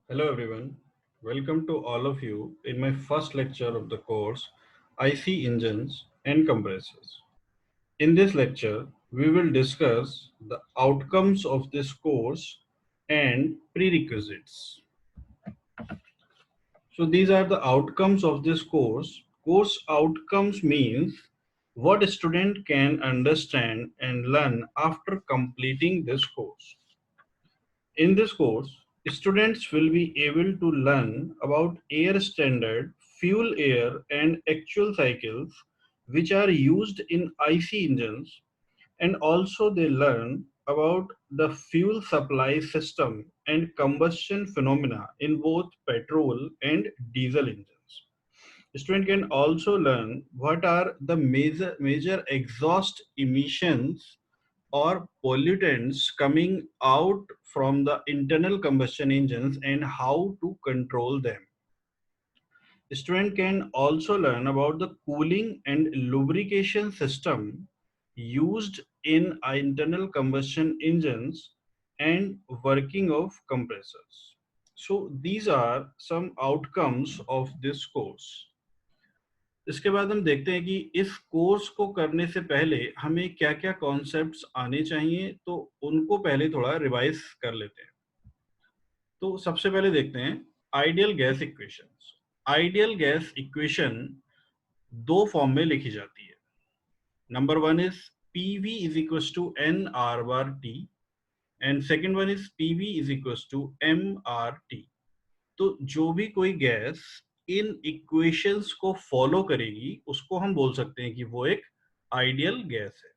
Hello everyone, welcome to all of you in my first lecture of the course IC Engines and Compressors. In this lecture, we will discuss the outcomes of this course and prerequisites. So these are the outcomes of this course. Course outcomes means what a student can understand and learn after completing this course. In this course, students will be able to learn about air standard, fuel air, and actual cycles which are used in IC engines, and also they learn about the fuel supply system and combustion phenomena in both petrol and diesel engines. Student can also learn what are the major exhaust emissions or pollutants coming out from the internal combustion engines and how to control them. Student can also learn about the cooling and lubrication system used in internal combustion engines and working of compressors. So these are some outcomes of this course. इसके बाद हम देखते हैं कि इस course को करने से पहले हमें क्या-क्या कॉन्सेप्ट्स आने चाहिए, तो उनको पहले थोड़ा रिवाइज कर लेते हैं। तो सबसे पहले देखते हैं ideal gas equations. Ideal gas equation दो फॉर्म में लिखी जाती है। Number one is PV is equal to NR/T and second one is PV is equal to MRT। तो जो भी कोई गैस इन इक्वेशंस को फॉलो करेगी उसको हम बोल सकते हैं कि वो एक आइडियल गैस है।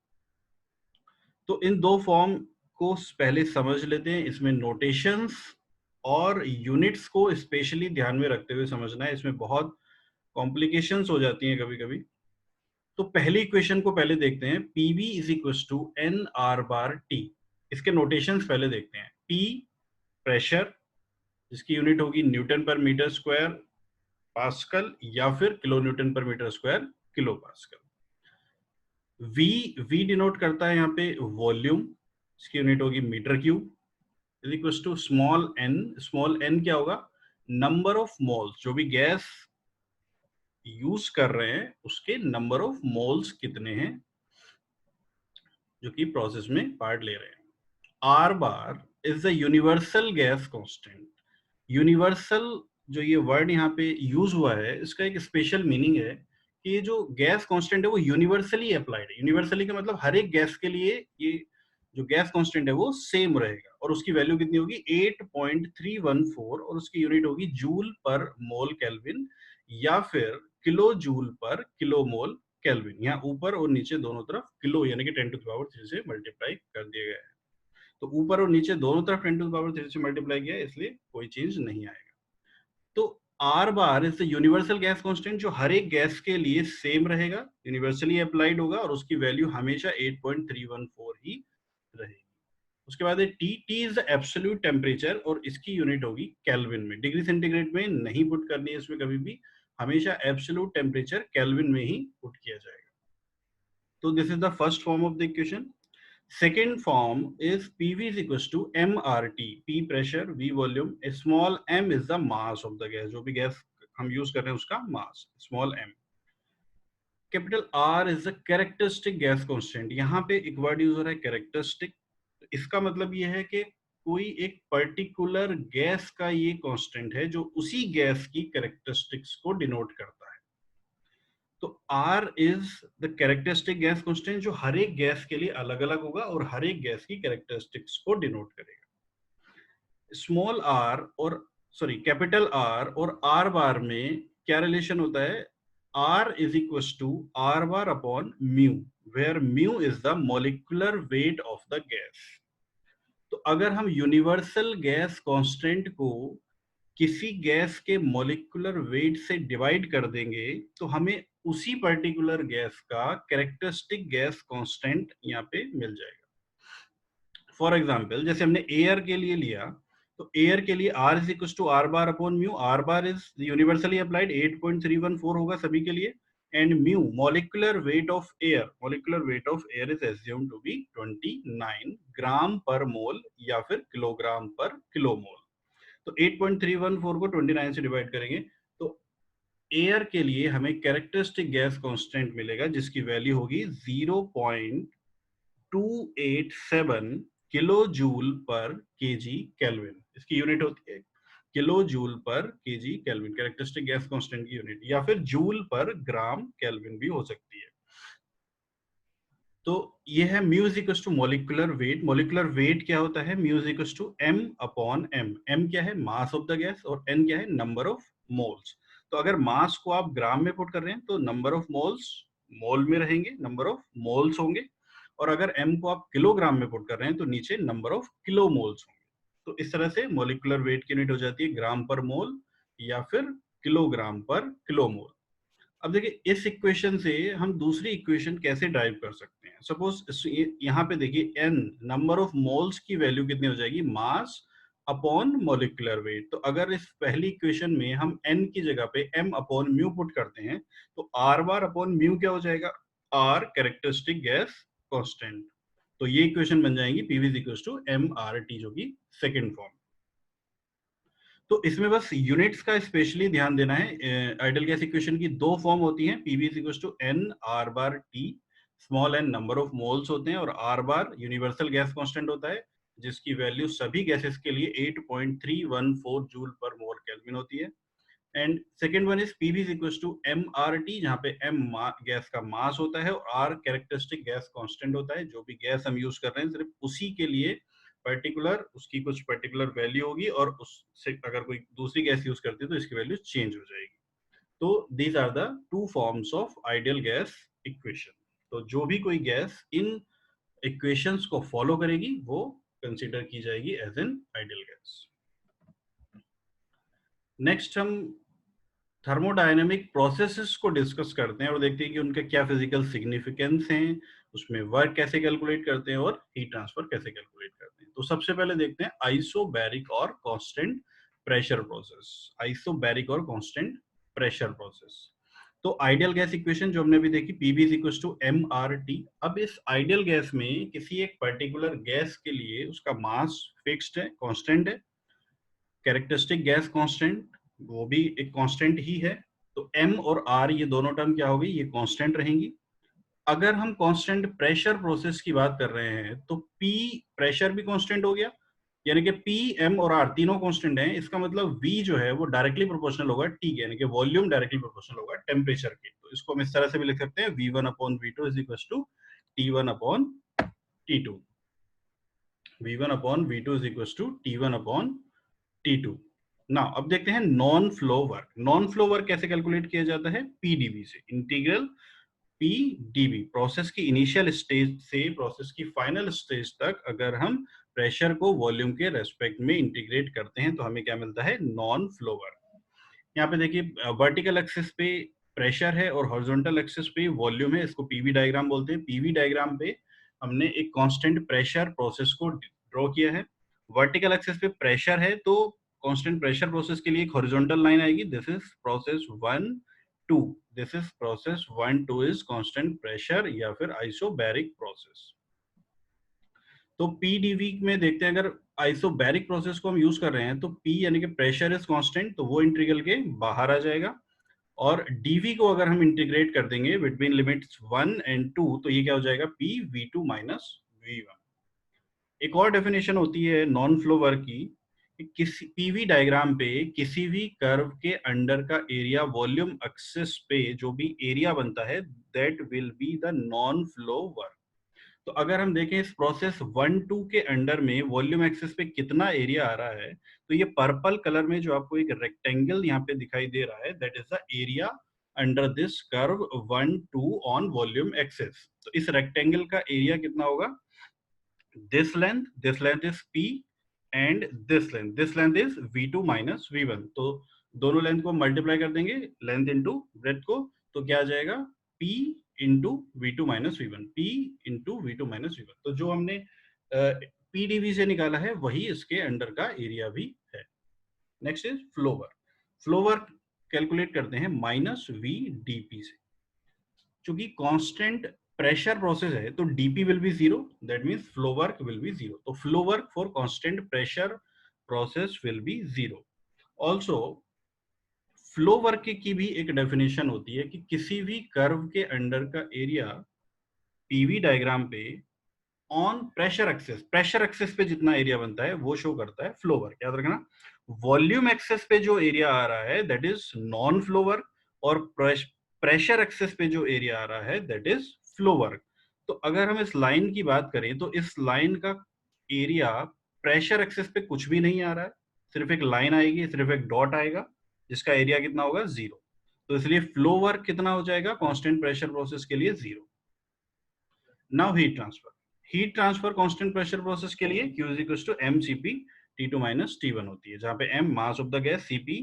तो इन दो फॉर्म को पहले समझ लेते हैं। इसमें नोटेशंस और यूनिट्स को स्पेशली ध्यान में रखते हुए समझना है, इसमें बहुत कॉम्प्लिकेशंस हो जाती हैं कभी कभी। तो पहली इक्वेशन को पहले देखते हैं, PV is equal to NR/T। इसके नोटेशंस पहले देखते हैं। P प्रेशर, जिसकी यूनिट होगी न्यूटन पर मीटर स्क्वायर पास्कल या फिर किलो न्यूटन पर metre square kilo pascal. V denote करता है यहाँ पे वॉल्यूम, इसकी यूनिट होगी metre cube, is equal to small n। Small n क्या होगा? नंबर ऑफ मोल्स, जो भी गैस यूज कर रहे हैं उसके नंबर ऑफ मोल्स कितने हैं जो कि प्रोसेस में पार्ट ले रहे हैं। R bar is the universal gas constant. Universal जो ये वर्ड यहाँ पे यूज हुआ है, इसका एक स्पेशल मीनिंग है कि ये जो गैस कांस्टेंट है वो यूनिवर्सली अप्लाइड है। यूनिवर्सली का मतलब हर एक गैस के लिए ये जो गैस कांस्टेंट है वो सेम रहेगा, और उसकी वैल्यू कितनी होगी? 8.314, और उसकी यूनिट होगी जूल पर मोल केल्विन या फिर किलो जूल पर किलो मोल केल्विन। यहाँ ऊपर और नीचे दोनों तरफ किलो यानी कि 10⁻³ से मल्टीप्लाई कर दिया गया है। तो ऊपर और नीचे दोनों तरफ 10⁻³ से मल्टीप्लाई किया है, इसलिए कोई चेंज नहीं आएगा। तो R bar is the universal gas constant, जो हर एक गैस के लिए सेम रहेगा, यूनिवर्सली अप्लाइड होगा, और उसकी वैल्यू हमेशा 8.314 ही रहेगी। उसके बाद है T। T is the absolute temperature, और इसकी यूनिट होगी केल्विन में। डिग्री सेंटीग्रेड में नहीं पुट करनी है इसमें कभी भी, हमेशा एब्सोल्यूट टेम्परेचर केल्विन में ही पुट किया जाएगा। तो this is the first form of the equation. Second form is PV is equals to MRT. P pressure, V volume, a small m is the mass of the gas. जो भी gas हम use कर रहे हैं उसका mass, small m। Capital R is the characteristic gas constant. यहाँ पे एक वर्ड यूज हो रहा है कैरेक्टरिस्टिक। इसका मतलब ये है कि कोई एक पर्टिकुलर गैस का ये कांस्टेंट है जो उसी गैस की कैरेक्टरिस्टिक्स को डिनोट करता है। तो R is the characteristic gas constant, जो हर एक गैस के लिए अलग अलग होगा और हर एक गैस की कैरेक्टरिस्टिक्स को डिनोट करेगा। स्मॉल r और कैपिटल R और R बार में क्या रिलेशन होता है? R is equal to R bar upon mu, where mu is the molecular weight of the gas. तो अगर हम यूनिवर्सल गैस कांस्टेंट को किसी गैस के मॉलिक्यूलर वेट से डिवाइड कर देंगे तो हमें उसी पर्टिकुलर गैस का कैरेक्टरिस्टिक गैस कांस्टेंट यहाँ पे मिल जाएगा। फॉर एग्जांपल, जैसे हमने एयर के लिए लिया, तो एयर के लिए R is equal to R bar upon mu. R bar is universally applied, 8.314 होगा सभी के लिए, and mu molecular weight of air. Molecular weight of air is assumed to be 29 gram पर मोल या फिर किलोग्राम पर किलो मोल। तो 8.314 को 29 से डिवाइड करेंगे तो एयर के लिए हमें कैरेक्टरिस्टिक गैस कांस्टेंट मिलेगा जिसकी वैल्यू होगी 0.287 किलो जूल पर केजी केल्विन। इसकी यूनिट होती है किलो जूल पर KG kelvin, characteristic gas constant की यूनिट, या फिर जूल पर ग्राम केल्विन भी हो सकती है। तो ये है mu is equal to molecular weight. Molecular weight क्या होता है? Mu is equal to m upon m। m क्या है? मास ऑफ द गैस, और n क्या है? Number of moles. तो अगर मास को आप ग्राम में पुट कर रहे हैं तो नंबर ऑफ मोल्स मोल में रहेंगे, नंबर ऑफ मोल्स होंगे, और अगर m को आप किलोग्राम में पुट कर रहे हैं तो नीचे नंबर ऑफ किलो मोल्स होंगे। तो इस तरह से मोलिकुलर वेट की यूनिट हो जाती है ग्राम पर मोल या फिर किलोग्राम पर किलो मोल। अब देखिए इस इक्वेशन से हम दूसरी इक्वेशन कैसे ड्राइव कर सकते हैं। सपोज यहाँ पे देखिए n नंबर ऑफ मोल्स की वैल्यू कितनी हो जाएगी? Mass upon molecular weight. तो अगर इस पहली इक्वेशन में हम n की जगह पे m अपॉन म्यू पुट करते हैं तो r बार अपॉन म्यू क्या हो जाएगा? r characteristic gas constant. तो ये इक्वेशन बन जाएगी PV is equal to mRT, जो कि सेकंड फॉर्म। तो इसमें बस यूनिट्स का स्पेशली ध्यान देना है। आइडियल गैस इक्वेशन की दो फॉर्म होती हैं, PV is equal to N R bar T. Small N number of moles होते हैं और R bar universal gas constant होता है जिसकी वैल्यू सभी गैसेस के लिए 8.314 जूल पर मोल केल्विन होती है। And second one is PV is equal to M R T, जहाँ पे एम गैस का मास होता है और आर कैरेक्टरिस्टिक गैस कांस्टेंट होता है। जो भी गैस हम यूज कर रहे हैं सिर्फ उसी के लिए पर्टिकुलर उसकी कुछ पर्टिकुलर वैल्यू होगी, और उससे अगर कोई दूसरी गैस यूज करती है तो इसकी वैल्यू चेंज हो जाएगी। तो these are the two forms of ideal gas equation. तो जो भी कोई गैस इन इक्वेशंस को फॉलो करेगी वो कंसिडर की जाएगी as an ideal gas. Next हम थर्मोडायनेमिक प्रोसेसेस को डिस्कस करते हैं और देखते हैं कि उनका क्या फिजिकल सिग्निफिकेंस है, उसमें वर्क कैसे कैलकुलेट करते हैं और हीट ट्रांसफर कैसे कैलकुलेट करते हैं। तो सबसे पहले देखते हैं आइसोबैरिक और कांस्टेंट प्रेशर प्रोसेस। आइसोबैरिक और कांस्टेंट प्रेशर प्रोसेस। तो आइडियल गैस इक्वेशन जो हमने अभी देखी, PV is equal to mRT। अब इस आइडियल गैस में किसी एक पर्टिकुलर गैस के लिए उसका मास फिक्स्ड है, कांस्टेंट है, कैरेक्टरिस्टिक गैस कांस्टेंट वो भी एक कांस्टेंट ही है। तो m और r ये दोनों टर्म क्या होगी? ये कांस्टेंट रहेंगी। अगर हम कांस्टेंट प्रेशर प्रोसेस की बात कर रहे हैं तो p प्रेशर भी कांस्टेंट हो गया, यानी कि p m और r तीनों कांस्टेंट हैं। इसका मतलब v जो है वो डायरेक्टली प्रोपोर्शनल होगा t के, यानी कि वॉल्यूम डायरेक्टली प्रोपोर्शनल होगा टेम्परेचर के। तो इसको हम इस तरह से भी लिख सकते हैं v1 upon v2 is equal to t1 upon t2। v1 upon v2 is equal to t1 upon T2। ना अब देखते हैं non flow work. Non flow work कैसे कैलकुलेट किया जाता है? PdV से। इंटीग्रल PdV, प्रोसेस की इनिशियल स्टेज से प्रोसेस की फाइनल स्टेज तक अगर हम प्रेशर को वॉल्यूम के रेस्पेक्ट में इंटीग्रेट करते हैं तो हमें क्या मिलता है? Non flow work. यहाँ पे देखिए वर्टिकल एक्सिस पे प्रेशर है और हॉरिजॉन्टल एक्सिस पे वॉल्यूम है। इसको पीवी डायग्राम बोलते हैं। पीवी डायग्राम पे हमने एक कांस्टेंट प्रेशर प्रोसेस को ड्रॉ किया है। वर्टिकल एक्सिस पे प्रेशर है तो कांस्टेंट प्रेशर प्रोसेस के लिए एक हॉरिजॉन्टल लाइन आएगी, this is process 1 2। This is process 1 2 is constant pressure या फिर आइसोबैरिक प्रोसेस। तो पीडीवी में देखते हैं अगर आइसोबैरिक प्रोसेस को हम यूज कर रहे हैं तो पी यानी कि प्रेशर इज कांस्टेंट, तो वो इंटीग्रल के बाहर आ जाएगा। और डीवी को अगर हम इंटीग्रेट कर देंगे बिटवीन लिमिट्स 1 एंड 2 तो ये क्या हो जाएगा? P v2 minus v1। एक और डेफिनेशन होती है नॉन फ्लो वर्क की कि किसी पीवी डायग्राम पे किसी भी कर्व के अंडर का एरिया वॉल्यूम एक्सिस पे जो भी एरिया बनता है that will be the non flow work. तो अगर हम देखें इस प्रोसेस 1 2 के अंडर में वॉल्यूम एक्सिस पे कितना एरिया आ रहा है, तो ये पर्पल कलर में जो आपको एक रेक्टेंगल यहाँ पे दिखाई दे रहा है that is the area under this curve 1 2 on volume axis. तो इस रेक्टेंगल का एरिया कितना होगा? this length is p and this length is v2 minus v1। तो दोनों लेंथ को मल्टीप्लाई कर देंगे लेंथ इंटू ब्रेथ को, तो क्या आ जाएगा? p into v2 minus v1, p into v2 minus v1। तो जो हमने pdv से निकाला है वही इसके अंडर का एरिया भी है। Next is flow work. Flow work calculate करते हैं माइनस v dp से। चूंकि कांस्टेंट प्रेशर प्रोसेस है तो dp will be zero, that means flow work will be zero. तो flow work for constant pressure process will be 0. Also flow work की भी एक डेफिनेशन होती है कि किसी भी कर्व के अंडर का एरिया पीवी डायग्राम पे ऑन प्रेशर एक्सेस पे जितना एरिया बनता है वो शो करता है फ्लो वर्क. याद रखना, वॉल्यूम एक्सेस पे जो एरिया आ रहा है that is non flow work, और प्रेशर एक्सेस पे जो एरिया आ रहा है दैट इज फ्लो वर्क. तो अगर हम इस लाइन की बात करें तो इस लाइन का एरिया प्रेशर एक्सेस पे कुछ भी नहीं आ रहा है, सिर्फ एक लाइन आएगी, सिर्फ एक डॉट आएगा जिसका एरिया कितना होगा 0. तो इसलिए फ्लो वर्क कितना हो जाएगा कांस्टेंट प्रेशर प्रोसेस के लिए 0. Now heat transfer constant pressure process के लिए Q is equals to mCp T2 minus T1 होती है, जहां पे m mass of the gas, Cp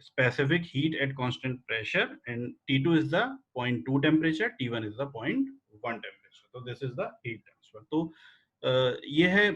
specific heat at constant pressure, and T2 is the 0.2 temperature, T1 is the 0.1 temperature. तो this is the heat transfer. तो ये है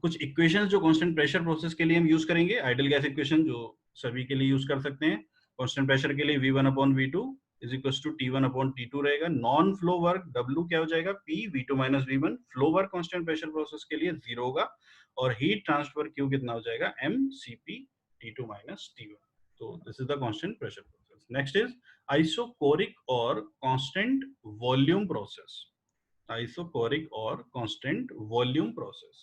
कुछ equations जो कांस्टेंट प्रेशर प्रोसेस के लिए हम यूज करेंगे. आइडियल गैस इक्वेशन जो सभी के लिए यूज कर सकते हैं. कांस्टेंट प्रेशर के लिए V1/V2 is equals to T1/T2 रहेगा. नॉन फ्लो वर्क W क्या हो जाएगा, P V2 minus V1. Flow work constant pressure process के लिए 0 होगा, और हीट ट्रांसफर Q कितना हो जाएगा, mCp T2 minus T1. So this is the constant pressure process. Next is isochoric or constant volume process. Isochoric or constant volume process.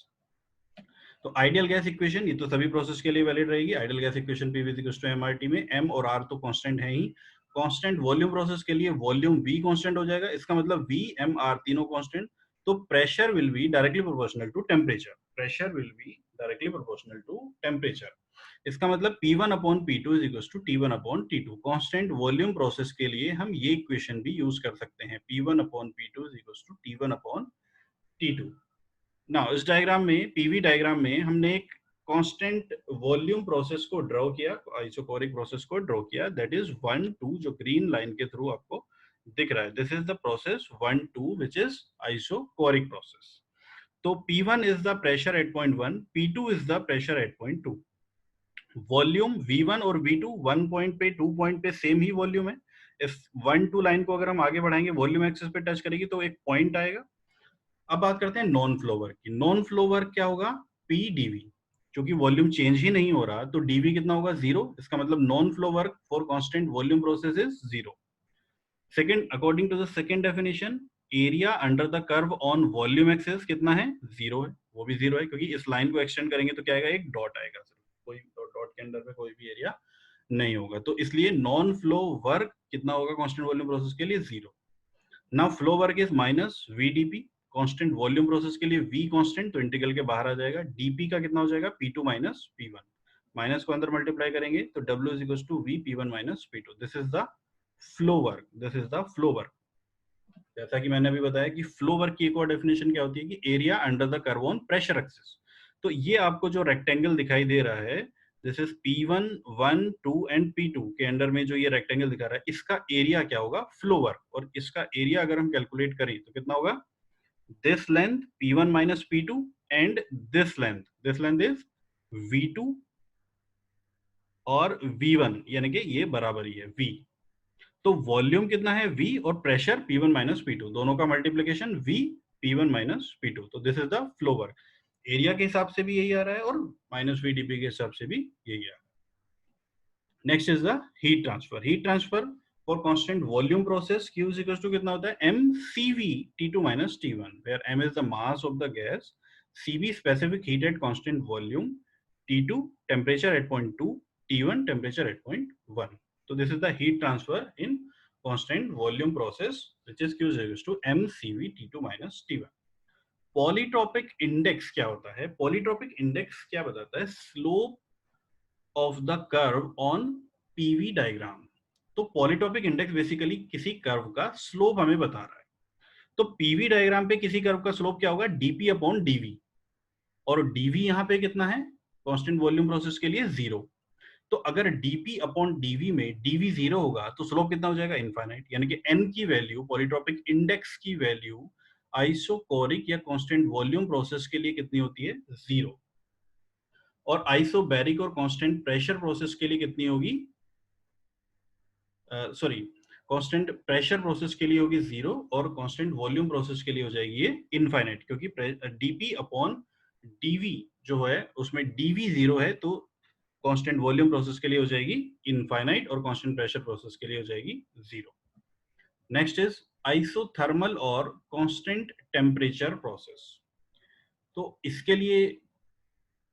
तो ideal gas equation ये तो सभी प्रोसेस के लिए वैलिड रहेगी. Ideal gas equation P = mRT में m और r तो कांस्टेंट है ही. कांस्टेंट वॉल्यूम प्रोसेस के लिए वॉल्यूम V कांस्टेंट हो जाएगा. इसका मतलब V, m, r तीनों कांस्टेंट. तो pressure will be directly proportional to temperature. Pressure will be directly proportional to temperature. इसका मतलब P1/P2 is equals to T1/T2. Constant volume process के लिए हम ये इक्वेशन भी यूज कर सकते हैं. P1/P2 is equals to T1/T2. Now इस डायग्राम में, पीवी डायग्राम में हमने एक कांस्टेंट वॉल्यूम प्रोसेस को ड्रॉ किया, आइसोकोरिक प्रोसेस को ड्रॉ किया. दैट इज 1 2 जो ग्रीन लाइन के थ्रू आपको दिख रहा है. This is the process 1 2 which is isochoric process. तो P1 is the pressure at point 1, P2 is the pressure at point 2. Volume V1 और V2 1 पॉइंट पे 2 पॉइंट पे सेम ही वॉल्यूम है. इस 1 2 लाइन को अगर हम आगे बढ़ाएंगे, वॉल्यूम एक्सिस पे टच करेगी तो एक पॉइंट आएगा. अब बात करते हैं नॉन फ्लो वर्क की. नॉन फ्लो वर्क क्या होगा, P dV. क्योंकि वॉल्यूम चेंज ही नहीं हो रहा तो dV कितना होगा, 0. इसका मतलब non flow work for constant volume process is 0. Second, according to the second definition, area under the curve on volume axis कितना है, 0 है. वो भी 0 है क्योंकि इस लाइन को एक्सटेंड करेंगे तो क्या आएगा, एक डॉट आएगा. कोई डॉट के अंदर में कोई भी एरिया नहीं होगा. तो इसलिए नॉन फ्लो वर्क कितना होगा कांस्टेंट वॉल्यूम प्रोसेस के लिए, 0. Now flow work is minus VdP. Constant volume process के लिए V कांस्टेंट, तो इंटीग्रल के बाहर आ जाएगा. dP का कितना हो जाएगा, P2 minus P1. माइनस को अंदर मल्टीप्लाई करेंगे तो W is equals to V P1 minus P2. This is the flow work. This is the flow work. जैसा कि मैंने अभी बताया कि फ्लो वर्क की एक और डेफिनेशन क्या होती है कि area under the curve on pressure axis. तो ये आपको जो रेक्टेंगल दिखाई दे रहा है, this is P1 1 2 and P2 के अंडर में जो ये रेक्टेंगल दिखा रहा है, इसका एरिया क्या होगा, फ्लो वर्क. और इसका एरिया अगर हम कैलकुलेट करें तो कितना होगा, this length P1 minus P2 and this length is V2 और V1, यानी कि ये बराबर ही है V. तो वॉल्यूम कितना है V, और प्रेशर P1 minus P2, दोनों का multiplication V P1 minus P2. तो this is the flow work. Area के हिसाब से भी यही आ रहा है और माइनस VdP के हिसाब से भी यही आ रहा है. Next is the heat transfer. Heat transfer for constant volume process Q is equals to कितना होता है, mCv T2 minus T1, where m is the mass of the gas, Cv specific heat at constant volume, T2 temperature at point 2, T1 temperature at point 1. So this is the heat transfer in constant volume process, which is Q is equals to mCv T2 minus T1. Polytropic index क्या होता है, polytropic index क्या बताता है, slope of the curve on PV diagram. तो पॉलीटॉपिक index basically किसी curve का slope हमें बता रहा है. तो पीवी डायग्राम पे किसी कर्व का स्लोप क्या होगा, dP/dV. और dV यहां पे कितना है, कांस्टेंट वॉल्यूम प्रोसेस के लिए 0. तो अगर dP/dV में dV 0 होगा तो स्लोप कितना हो जाएगा, इनफाइनाइट. यानी कि n की वैल्यू, पॉलीट्रॉपिक इंडेक्स की वैल्यू आइसोकोरिक या कांस्टेंट वॉल्यूम प्रोसेस के लिए कितनी होती है, 0. और आइसोबैरिक और कांस्टेंट प्रेशर प्रोसेस के लिए कितनी होगी, सॉरी कांस्टेंट प्रेशर प्रोसेस के लिए होगी 0, और कांस्टेंट वॉल्यूम प्रोसेस के लिए हो जाएगी ये इनफाइनाइट. क्योंकि dP/dV जो है उसमें dV 0 है, तो कांस्टेंट वॉल्यूम प्रोसेस के लिए हो जाएगी इनफाइनाइट और कांस्टेंट प्रेशर प्रोसेस के लिए हो जाएगी 0। नेक्स्ट इज आइसोथर्मल और कांस्टेंट टेम्परेचर प्रोसेस। तो इसके लिए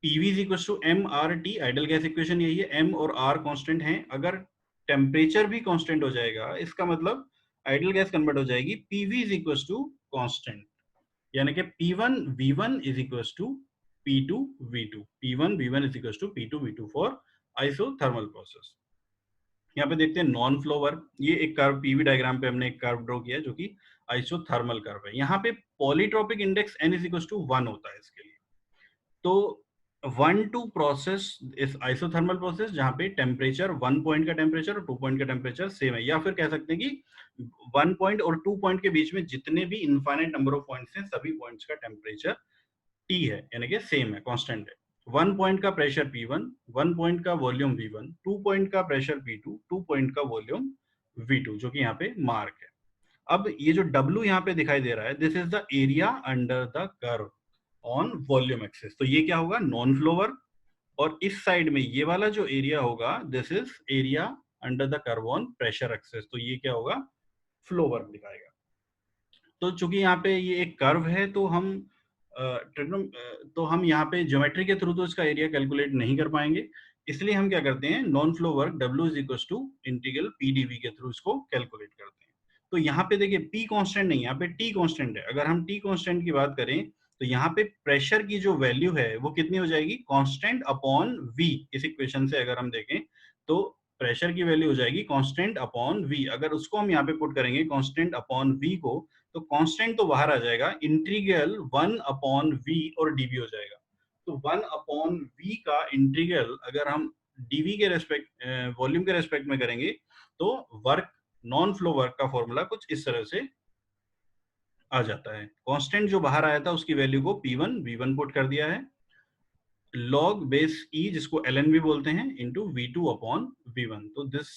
PV is equals to mRT, ideal gas equation यही है, m और r कांस्टेंट हैं। अगर टेम्परेचर भी कांस्टेंट हो जाएगा, इसका मतलब आइडियल गैस कन्वर्ट हो जाएगी PV is equals to constant, यानी कि P1 V1 is equals to P2 V2, P1 V1 is equals to P2 V2 for isothermal process. यहाँ पे देखते हैं नॉन फ्लो वर्क। ये एक कर्व पीवी डायग्राम पे हमने एक कर्व ड्रॉ किया है जो कि आइसोथर्मल कर्व है। यहाँ पे polytropic index n is equals to 1 होता है इसके लिए। तो 1 टू प्रोसेस इस आइसोथर्मल प्रोसेस जहां पे टेम्परेचर 1 पॉइंट का टेम्परेचर और 2 पॉइंट का टेम्परेचर सेम है, या फिर कह सकते हैं कि 1 पॉइंट और 2 पॉइंट के बीच में जितने भी इनफाइनाइट नंबर ऑफ पॉइंट्स हैं, सभी पॉइंट्स का टेम्परेचर T है, यानी कि सेम है, कांस्टेंट है। 1 पॉइंट का प्रेशर P1, 1 पॉइंट का वॉल्यूम V1, 2 पॉइंट का प्रेशर P2, 2 पॉइंट का वॉल्यूम V2, जो कि यहाँ पे मार्क है। अब ये जो W यहाँ पे दिखाई दे रहा है, this is the area under the curve on volume axis. तो ये क्या होगा, नॉन फ्लो वर्क। और इस साइड में ये वाला जो एरिया होगा, this is area under the curve on pressure axis. तो ये क्या होगा, फ्लो वर्क दिखाएगा। तो चूंकि यहाँ पे ये एक कर्व है, तो हम तो हम यहाँ पे ज्योमेट्री के थ्रू तो इसका एरिया कैलकुलेट नहीं कर पाएंगे, इसलिए हम क्या करते हैं, non flow work W is equal to integral PdV के थ्रू इसको कैलकुलेट करते हैं। तो यहाँ पे देखिए P कांस्टेंट नहीं, यहाँ पे T कांस्टेंट है। अगर हम T कांस्टेंट की बात करें तो यहाँ पे प्रेशर की जो वैल्यू है वो कितनी हो जाएगी, कांस्टेंट अपॉन V। इस इक्वेशन से अगर हम देखें तो प्रेशर की वैल्यू हो जाएगी कांस्टेंट अपॉन V। अगर उसको हम यहाँ पे पुट करेंगे कांस्टेंट अपॉन V को, तो कांस्टेंट तो बाहर आ जाएगा, इंटीग्रल 1 अपॉन V और dV हो जाएगा। तो 1 अपॉन V का इंटीग्रल अगर हम dV के रेस्पेक्ट वॉल्यूम के रेस्पेक्ट में करेंगे, तो वर्क, नॉन फ्लो वर्क का फॉर्मूला कुछ इस तरह से आ जाता है। कांस्टेंट जो बाहर आया था उसकी वैल्यू को P1 V1 पुट कर दिया है, लॉग बेस E जिसको ln भी बोलते हैं, इंटू V2 अपॉन V1। तो दिस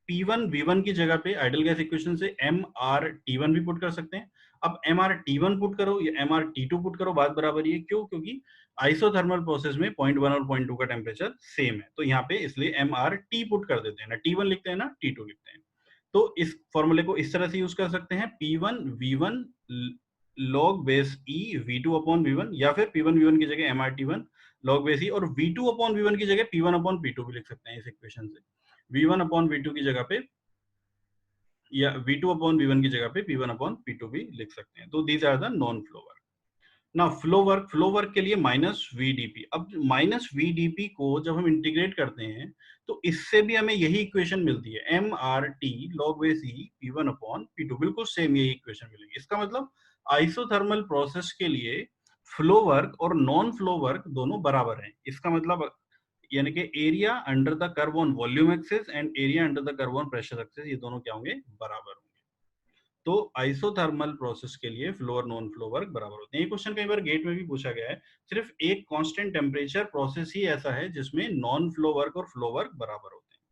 P1 V1 की जगह पे आइडियल गैस इक्वेशन से mRT1 भी पुट कर सकते हैं। अब mRT1 पुट करो या mRT2 पुट करो, बात बराबर ही है। क्यों? क्योंकि आइसोथर्मल प्रोसेस में 0.1 और 0.2 का टेम्परेचर सेम है, तो यहाँ पे इसलिए mRT पुट कर देते हैं, ना T1 लिखते हैं ना T2 लिखते हैं। तो इस फॉर्मूले को इस तरह से यूज कर सकते हैं, P1 V1 log base E V2 upon V1, या फिर P1 V1 की जगह mRT1 लॉग बेस E, और V2 अपॉन V1 की जगह P1 अपॉन P2 भी लिख सकते हैं इस इक्वेशन से। V1 अपॉन V2 की जगह पे, या V2 अपॉन V1 की जगह पे P1 अपॉन P2 भी लिख सकते हैं। तो these are the non flow work. ना फ्लो वर्क के लिए माइनस VdP। अब माइनस VdP को जब हम इंटीग्रेट करते हैं तो इससे भी हमें यही इक्वेशन मिलती है, mRT log base E P1 upon P2, बिल्कुल सेम यही इक्वेशन मिलेगी। इसका मतलब आइसोथर्मल प्रोसेस के लिए फ्लो वर्क और नॉन फ्लो वर्क दोनों बराबर हैं। इसका मतलब यानी कि area under the curve on volume axis and area under the curve on pressure axis, ये दोनों क्या होंगे, बराबर होंगे। तो आइसोथर्मल प्रोसेस के लिए फ्लो और नॉन फ्लो वर्क बराबर होते हैं। ये क्वेश्चन कई बार गेट में भी पूछा गया है। सिर्फ एक कांस्टेंट टेम्परेचर प्रोसेस ही ऐसा है जिसमें नॉन फ्लो वर्क और फ्लो वर्क बराबर होते हैं।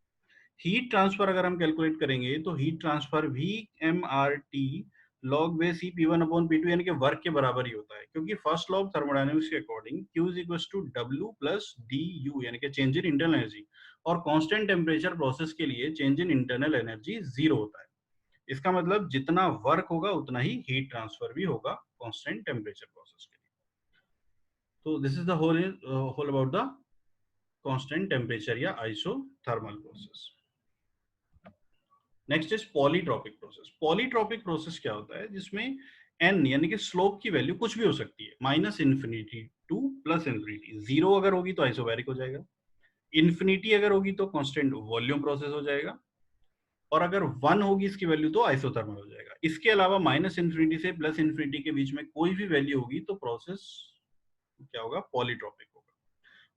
हीट ट्रांसफर अगर हम कैलकुलेट करेंगे तो हीट ट्रांसफर भी mRT log base E P1 upon P2 यानी कि वर्क के बराबर ही होता है, क्योंकि फर्स्ट लॉ ऑफ थर्मोडायनेमिक्स के according Q is equals to W plus du यानी कि चेंज इन इंटरनल एनर्जी, और कांस्टेंट टेम्परेचर प्रोसेस के लिए चेंज इन इंटरनल एनर्जी 0 होता है। इसका मतलब जितना वर्क होगा उतना ही हीट ट्रांसफर भी होगा कांस्टेंट टेम्परेचर प्रोसेस के लिए। तो this is the whole about the constant temperature या isothermal process. Next is polytropic process. Polytropic process क्या होता है, जिसमें n यानी कि स्लोप की वैल्यू कुछ भी हो सकती है, minus infinity two plus infinity. 0 अगर होगी तो आइसोबैरिक हो जाएगा, इन्फिनिटी अगर होगी तो कांस्टेंट वॉल्यूम प्रोसेस हो जाएगा, और अगर 1 होगी इसकी वैल्यू तो आइसोथर्मल हो जाएगा। इसके अलावा माइनस इन्फिनिटी से प्लस इन्फिनिटी के बीच में कोई भी वैल्यू होगी तो प्रोसेस क्या होगा, पॉलीट्रॉपिक होगा।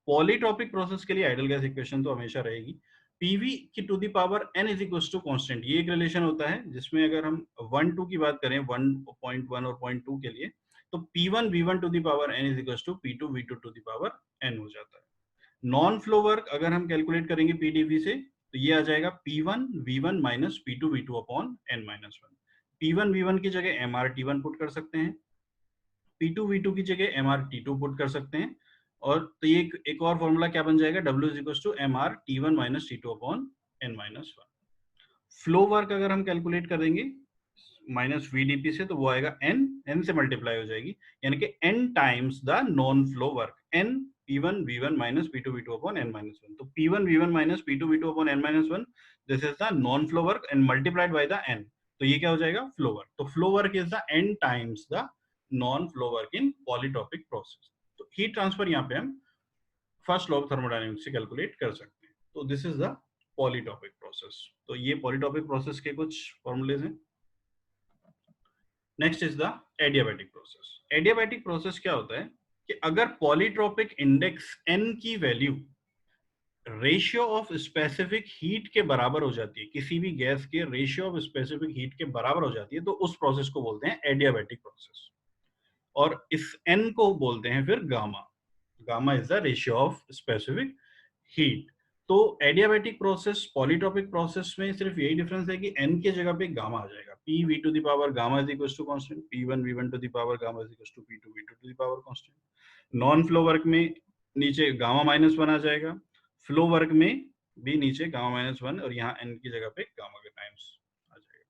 पॉलीट्रॉपिक प्रोसेस के लिए आइडियल गैस इक्वेशन तो हमेशा रहेगी, PV की to the power n is equal to constant. ये एक रिलेशन होता है जिसमें अगर हम 1 2 की बात करें, 1.1 और 0.2 के लिए, तो P1 V1 to the power n is equal to P2 V2 to the power n हो जाता है। नॉन फ्लो वर्क अगर हम कैलकुलेट करेंगे PdV से, तो ये आ जाएगा P1 V1 minus P2 V2 upon n minus 1। P1 V1 की जगह mRT1 पुट कर सकते हैं, P2 V2 की जगह mRT2 पुट कर सकते हैं, और तो ये एक और फॉर्मूला क्या बन जाएगा, W is equal to M R T1 minus T2 upon N minus 1। Flow work अगर हम कैलकुलेट कर देंगे माइनस VDP से, तो वो आएगा N से मल्टीप्लाई हो जाएगी, यानी कि N times the non flow work, N P1 V1 minus P2 V2 upon N minus 1। तो P1 V1 minus P2 V2 upon N minus 1, this is the non flow work and multiplied by the N, तो ये क्या हो जाएगा, flow work. तो flow work is the N times the non flow work in polytropic process. तो heat transfer यहाँ पे हम फर्स्ट लॉ ऑफ थर्मोडायनेमिक्स से कैलकुलेट कर सकते हैं। तो दिस इज द पॉलीटॉपिक प्रोसेस। तो ये पॉलीटॉपिक प्रोसेस के कुछ फॉर्मूलेज हैं। Next is the adiabatic process. Adiabatic process क्या होता है कि अगर पॉलीट्रॉपिक इंडेक्स n की value ratio of specific heat के बराबर हो जाती है, किसी भी गैस के रेशियो ऑफ स्पेसिफिक हीट के बराबर हो जाती है, तो उस प्रोसेस को बोलते हैं एडियाबैटिक प्रोसेस। और इस n को बोलते हैं फिर gamma. Gamma is the ratio of specific heat. तो एडियाबैटिक प्रोसेस पॉलीट्रॉपिक प्रोसेस में सिर्फ यही डिफरेंस है कि n के जगह पे गामा आ जाएगा, p v to the power gamma is equal to constant, p1 v1 to the power gamma is equal to p2 v2 to the power constant. Non flow work में नीचे gamma minus 1 आ जाएगा, flow work में भी नीचे gamma minus 1 और यहाँ n की जगह पे गामा के टाइम्स आ जाएगा।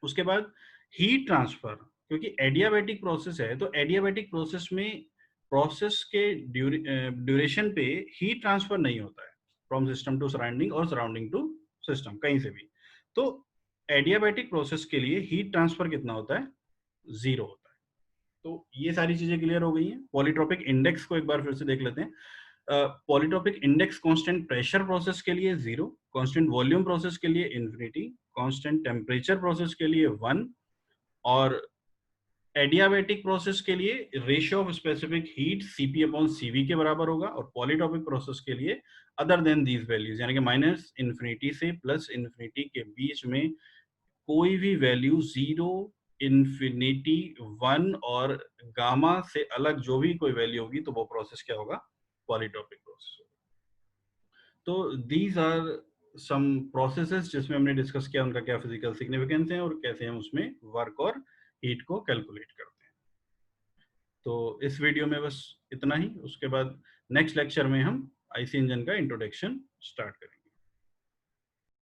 उसके बाद हीट ट्रांसफर, क्योंकि एडियाबैटिक प्रोसेस है तो एडियाबैटिक प्रोसेस में प्रोसेस के ड्यूरेशन पे हीट ट्रांसफर नहीं होता है फ्रॉम सिस्टम टू सराउंडिंग और सराउंडिंग टू सिस्टम, कहीं से भी। तो एडियाबैटिक प्रोसेस के लिए हीट ट्रांसफर कितना होता है, 0 होता है। तो ये सारी चीजें क्लियर हो गई हैं। पॉलीट्रॉपिक इंडेक्स को एक बार फिर से देख लेते हैं। Polytropic index constant pressure process के लिए 0, कांस्टेंट वॉल्यूम प्रोसेस के लिए इन्फिनिटी, कांस्टेंट टेम्परेचर प्रोसेस के लिए 1, और एडियाबैटिक प्रोसेस के लिए ratio of specific heat Cp upon Cv के बराबर होगा, और पॉलीटॉपिक प्रोसेस के लिए अदर देन दीज वैल्यूज, यानी कि माइनस इन्फिनिटी से प्लस इन्फिनिटी के बीच में कोई भी वैल्यू 0, इन्फिनिटी, 1 और गामा से अलग जो भी कोई वैल्यू होगी, तो वो प्रोसेस क्या होगा, पॉलीटॉपिक प्रोसेस होगा। तो दीज आर सम प्रोसेसेस जिसमें हमने डिस्कस किया उनका क्या फिजिकल सिग्निफिकेंस है और कैसे हम उसमें वर्क और हीट को कैलकुलेट करते हैं। तो इस वीडियो में बस इतना ही। उसके बाद नेक्स्ट लेक्चर में हम आईसी इंजन का इंट्रोडक्शन स्टार्ट करेंगे।